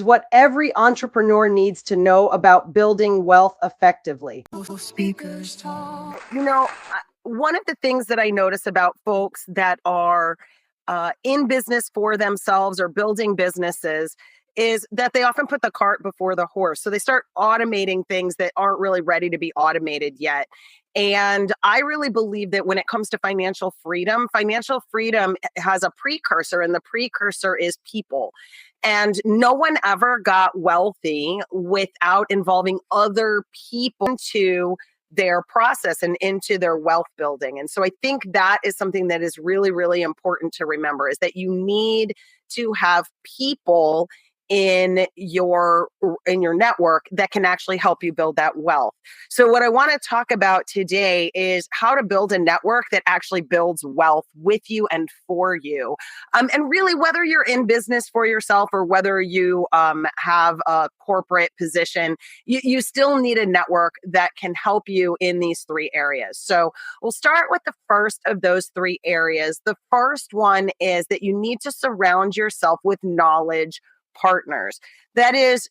what every entrepreneur needs to know about building wealth effectively. One of the things that I notice about folks that are in business for themselves or building businesses is that they often put the cart before the horse. So they start automating things that aren't really ready to be automated yet. And I really believe that when it comes to financial freedom has a precursor, and the precursor is people. And no one ever got wealthy without involving other people into their process and into their wealth building. And so I think that is something that is really, really important to remember, is that you need to have people in your network that can actually help you build that wealth. So what I want to talk about today is how to build a network that actually builds wealth with you and for you. And really, whether you're in business for yourself or whether you have a corporate position, you still need a network that can help you in these three areas. So we'll start with the first of those three areas. The first one is that you need to surround yourself with knowledge partners. That is,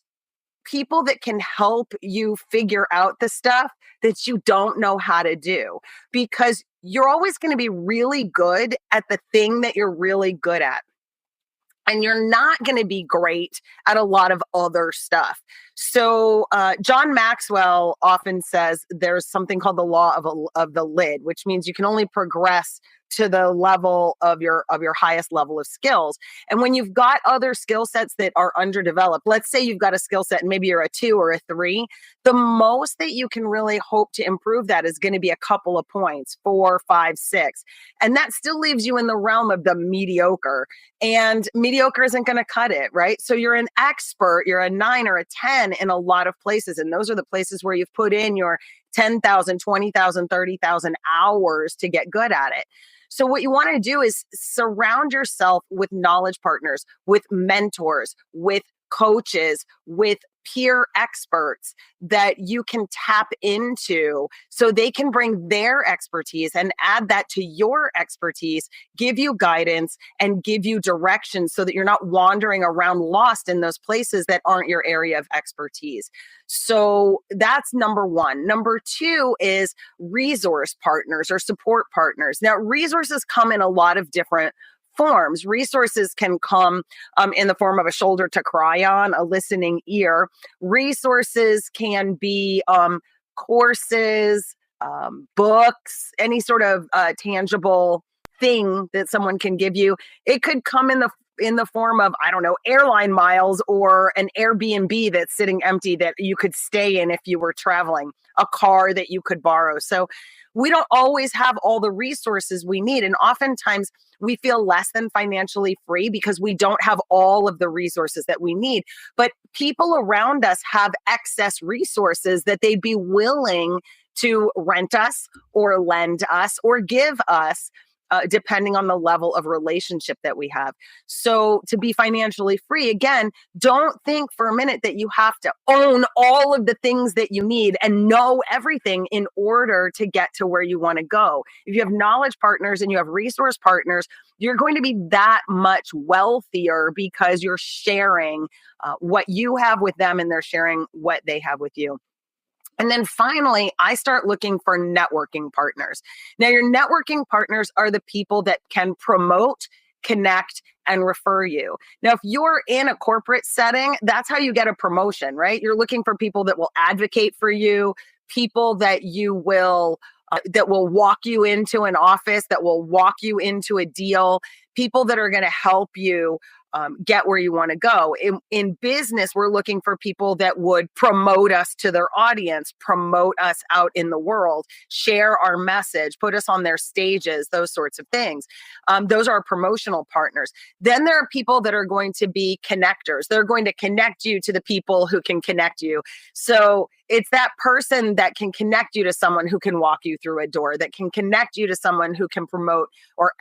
people that can help you figure out the stuff that you don't know how to do, because you're always going to be really good at the thing that you're really good at. And you're not going to be great at a lot of other stuff. So John Maxwell often says there's something called the law of the lid, which means you can only progress to the level of your highest level of skills. And when you've got other skill sets that are underdeveloped, let's say you've got a skill set and maybe you're a 2 or a 3, the most that you can really hope to improve that is going to be a couple of points, 4, 5, 6. And that still leaves you in the realm of the mediocre. And mediocre isn't going to cut it, right? So you're an expert, you're a 9 or a 10 in a lot of places. And those are the places where you've put in your 10,000, 20,000, 30,000 hours to get good at it. So what you want to do is surround yourself with knowledge partners, with mentors, with coaches, with peer experts that you can tap into so they can bring their expertise and add that to your expertise, give you guidance and give you direction so that you're not wandering around lost in those places that aren't your area of expertise. So that's number one. Number 2 is resource partners or support partners. Now, resources come in a lot of different forms. Resources can come in the form of a shoulder to cry on, a listening ear. Resources can be courses, books, any sort of tangible thing that someone can give you. It could come in the form of, I don't know, airline miles or an Airbnb that's sitting empty that you could stay in if you were traveling, a car that you could borrow. So we don't always have all the resources we need. And oftentimes we feel less than financially free because we don't have all of the resources that we need. But people around us have excess resources that they'd be willing to rent us or lend us or give us, depending on the level of relationship that we have. So to be financially free, again, don't think for a minute that you have to own all of the things that you need and know everything in order to get to where you want to go. If you have knowledge partners and you have resource partners, you're going to be that much wealthier because you're sharing what you have with them and they're sharing what they have with you. And then finally, I start looking for networking partners. Now, your networking partners are the people that can promote, connect, and refer you. Now, if you're in a corporate setting, that's how you get a promotion, right? You're looking for people that will advocate for you, people that that will walk you into an office, that will walk you into a deal, people that are going to help you get where you want to go. In business, we're looking for people that would promote us to their audience, promote us out in the world, share our message, put us on their stages, those sorts of things. Those are promotional partners. Then there are people that are going to be connectors. They're going to connect you to the people who can connect you. So it's that person that can connect you to someone who can walk you through a door, that can connect you to someone who can promote or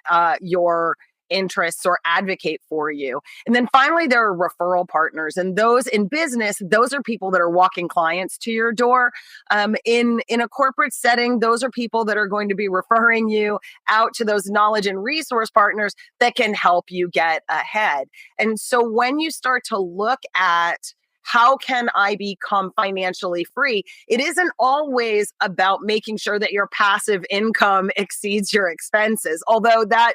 your interests or advocate for you. And then finally, there are referral partners. And those in business, those are people that are walking clients to your door. In a corporate setting, those are people that are going to be referring you out to those knowledge and resource partners that can help you get ahead. And so when you start to look at how can I become financially free? It isn't always about making sure that your passive income exceeds your expenses, although that,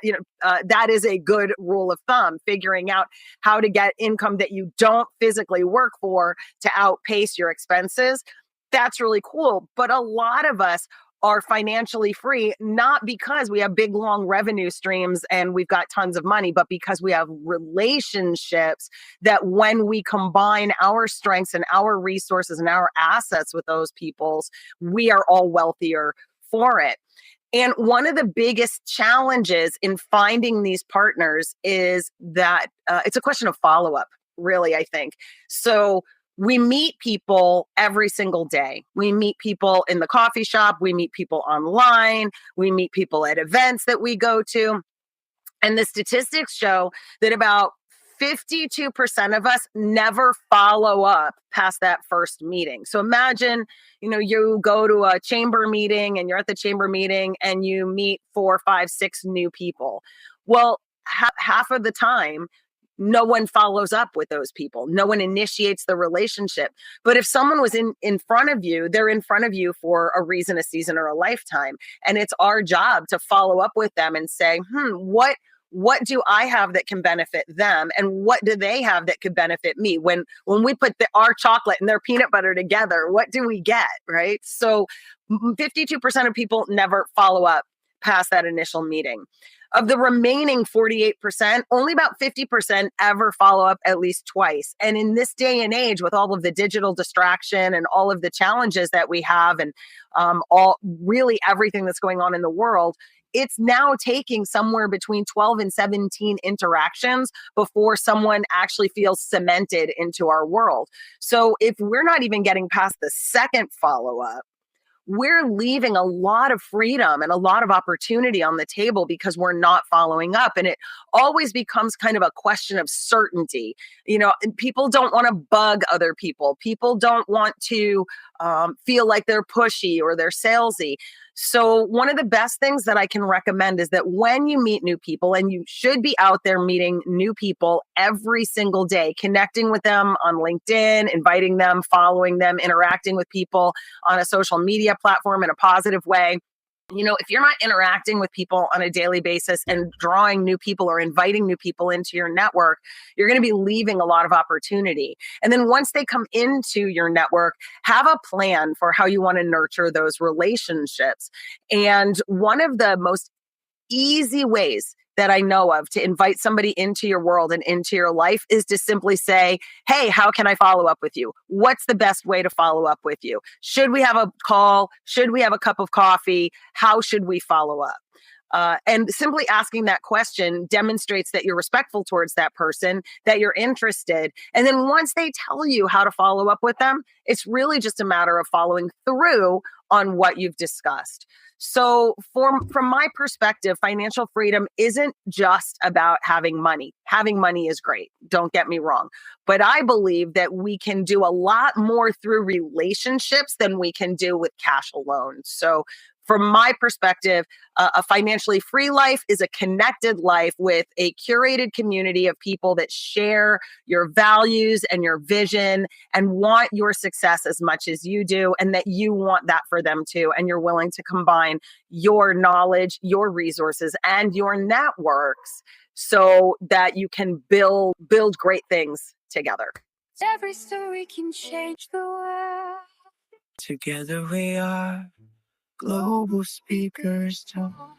that is a good rule of thumb, figuring out how to get income that you don't physically work for to outpace your expenses. That's really cool. But a lot of us are financially free, not because we have big, long revenue streams and we've got tons of money, but because we have relationships that when we combine our strengths and our resources and our assets with those people's, we are all wealthier for it. And one of the biggest challenges in finding these partners is that it's a question of follow-up, really, I think. So we meet people every single day. We meet people in the coffee shop. We meet people online. We meet people at events that we go to. And the statistics show that about 52% of us never follow up past that first meeting. So imagine, you go to a chamber meeting and you're at the chamber meeting and you meet 4, 5, 6 new people. Well, half of the time, no one follows up with those people. No one initiates the relationship. But if someone was in front of you, they're in front of you for a reason, a season, or a lifetime. And it's our job to follow up with them and say, what do I have that can benefit them? And what do they have that could benefit me? When we put our chocolate and their peanut butter together, what do we get, right? So 52% of people never follow up past that initial meeting. Of the remaining 48%, only about 50% ever follow up at least twice. And in this day and age, with all of the digital distraction and all of the challenges that we have and really everything that's going on in the world, it's now taking somewhere between 12 and 17 interactions before someone actually feels cemented into our world. So if we're not even getting past the second follow-up, we're leaving a lot of freedom and a lot of opportunity on the table because we're not following up. And it always becomes kind of a question of certainty. People don't want to bug other people. People don't want to feel like they're pushy or they're salesy. So one of the best things that I can recommend is that when you meet new people, and you should be out there meeting new people every single day, connecting with them on LinkedIn, inviting them, following them, interacting with people on a social media platform in a positive way. If you're not interacting with people on a daily basis and drawing new people or inviting new people into your network, you're going to be leaving a lot of opportunity. And then once they come into your network, have a plan for how you want to nurture those relationships. And one of the most easy ways that I know of to invite somebody into your world and into your life is to simply say, hey, how can I follow up with you? What's the best way to follow up with you? Should we have a call? Should we have a cup of coffee? How should we follow up? And simply asking that question demonstrates that you're respectful towards that person, that you're interested. And then once they tell you how to follow up with them, it's really just a matter of following through on what you've discussed. So from my perspective, financial freedom isn't just about having money. Having money is great. Don't get me wrong. But I believe that we can do a lot more through relationships than we can do with cash alone. So from my perspective, a financially free life is a connected life with a curated community of people that share your values and your vision and want your success as much as you do, and that you want that for them too. And you're willing to combine your knowledge, your resources, and your networks so that you can build great things together. Every story can change the world. Together we are global speakers talk.